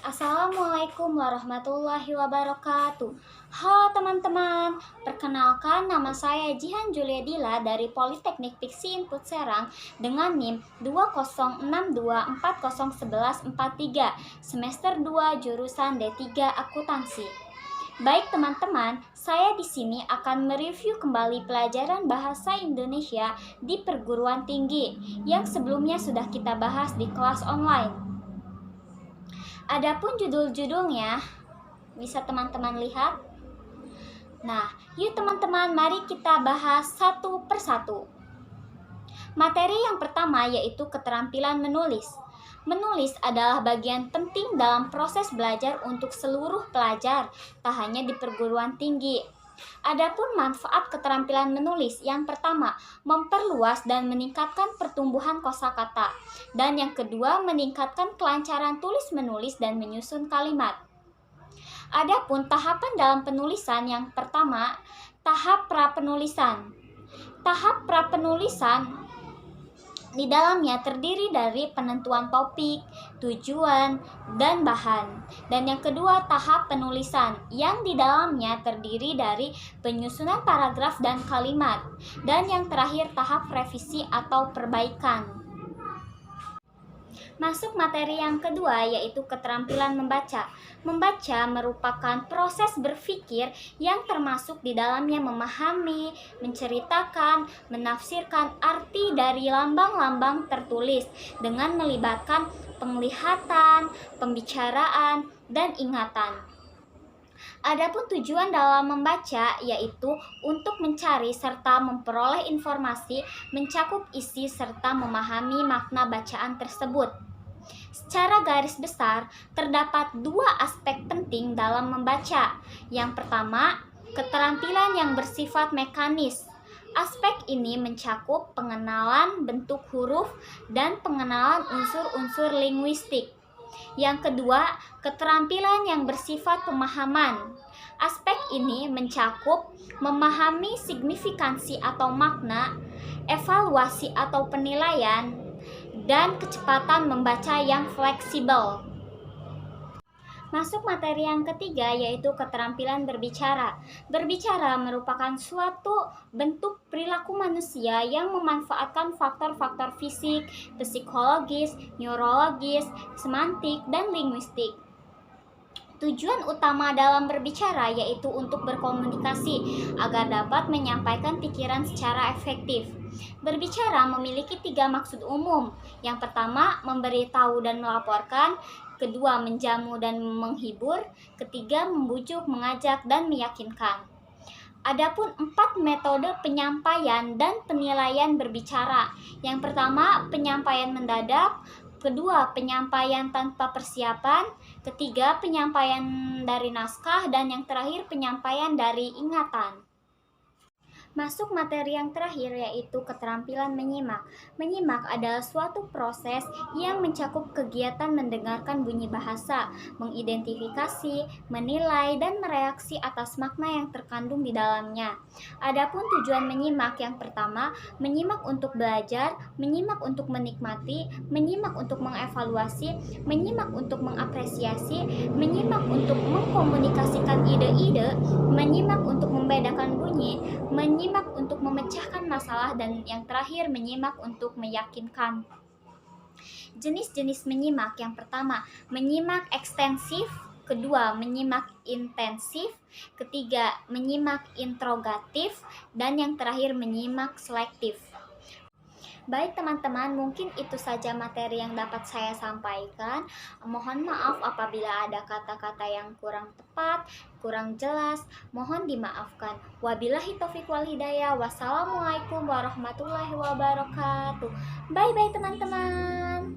Assalamualaikum warahmatullahi wabarakatuh. Halo teman-teman, perkenalkan nama saya Jihan Julia Dila dari Politeknik Fiksi Input Serang dengan NIM 20624011143 semester 2 jurusan D3 Akuntansi. Baik teman-teman, saya di sini akan mereview kembali pelajaran bahasa Indonesia di perguruan tinggi yang sebelumnya sudah kita bahas di kelas online. Adapun judul-judulnya bisa teman-teman lihat. Nah, yuk teman-teman, mari kita bahas satu persatu. Materi yang pertama yaitu keterampilan menulis. Menulis adalah bagian penting dalam proses belajar untuk seluruh pelajar, tak hanya di perguruan tinggi. Adapun manfaat keterampilan menulis, yang pertama, memperluas dan meningkatkan pertumbuhan kosakata, dan yang kedua, meningkatkan kelancaran tulis menulis dan menyusun kalimat. Adapun tahapan dalam penulisan, yang pertama, tahap prapenulisan. Tahap prapenulisan di dalamnya terdiri dari penentuan topik, tujuan, dan bahan. Dan yang kedua, tahap penulisan, yang di dalamnya terdiri dari penyusunan paragraf dan kalimat. Dan yang terakhir, tahap revisi atau perbaikan. Masuk materi yang kedua yaitu keterampilan membaca. Membaca merupakan proses berpikir yang termasuk di dalamnya memahami, menceritakan, menafsirkan arti dari lambang-lambang tertulis dengan melibatkan penglihatan, pembicaraan, dan ingatan. Adapun tujuan dalam membaca yaitu untuk mencari serta memperoleh informasi, mencakup isi serta memahami makna bacaan tersebut. Secara garis besar, terdapat dua aspek penting dalam membaca. Yang pertama, keterampilan yang bersifat mekanis. Aspek ini mencakup pengenalan bentuk huruf dan pengenalan unsur-unsur linguistik. Yang kedua, keterampilan yang bersifat pemahaman. Aspek ini mencakup memahami signifikansi atau makna, evaluasi atau penilaian, dan kecepatan membaca yang fleksibel. Masuk materi yang ketiga yaitu keterampilan berbicara. Berbicara merupakan suatu bentuk perilaku manusia yang memanfaatkan faktor-faktor fisik, psikologis, neurologis, semantik, dan linguistik. Tujuan utama dalam berbicara yaitu untuk berkomunikasi agar dapat menyampaikan pikiran secara efektif. Berbicara memiliki tiga maksud umum. Yang pertama, memberitahu dan melaporkan. Kedua, menjamu dan menghibur. Ketiga, membujuk, mengajak, dan meyakinkan. Adapun 4 metode penyampaian dan penilaian berbicara. Yang pertama, penyampaian mendadak. Kedua, penyampaian tanpa persiapan. Ketiga, penyampaian dari naskah. Dan yang terakhir, penyampaian dari ingatan. Masuk materi yang terakhir yaitu keterampilan menyimak. Menyimak adalah suatu proses yang mencakup kegiatan mendengarkan bunyi bahasa, mengidentifikasi, menilai, dan mereaksi atas makna yang terkandung di dalamnya. Adapun tujuan menyimak, yang pertama, menyimak untuk belajar, menyimak untuk menikmati, menyimak untuk mengevaluasi, menyimak untuk mengapresiasi, menyimak untuk mengkomunikasikan ide-ide, menyimak untuk membedakan bunyi, menyimak untuk memecahkan masalah, dan yang terakhir menyimak untuk meyakinkan. Jenis-jenis menyimak, yang pertama, menyimak ekstensif. Kedua, menyimak intensif. Ketiga, menyimak interrogatif. Dan yang terakhir, menyimak selektif. Baik teman-teman, mungkin itu saja materi yang dapat saya sampaikan. Mohon maaf apabila ada kata-kata yang kurang tepat, kurang jelas, mohon dimaafkan. Wabillahi taufiq wal hidayah. Wassalamualaikum warahmatullahi wabarakatuh. Bye-bye teman-teman.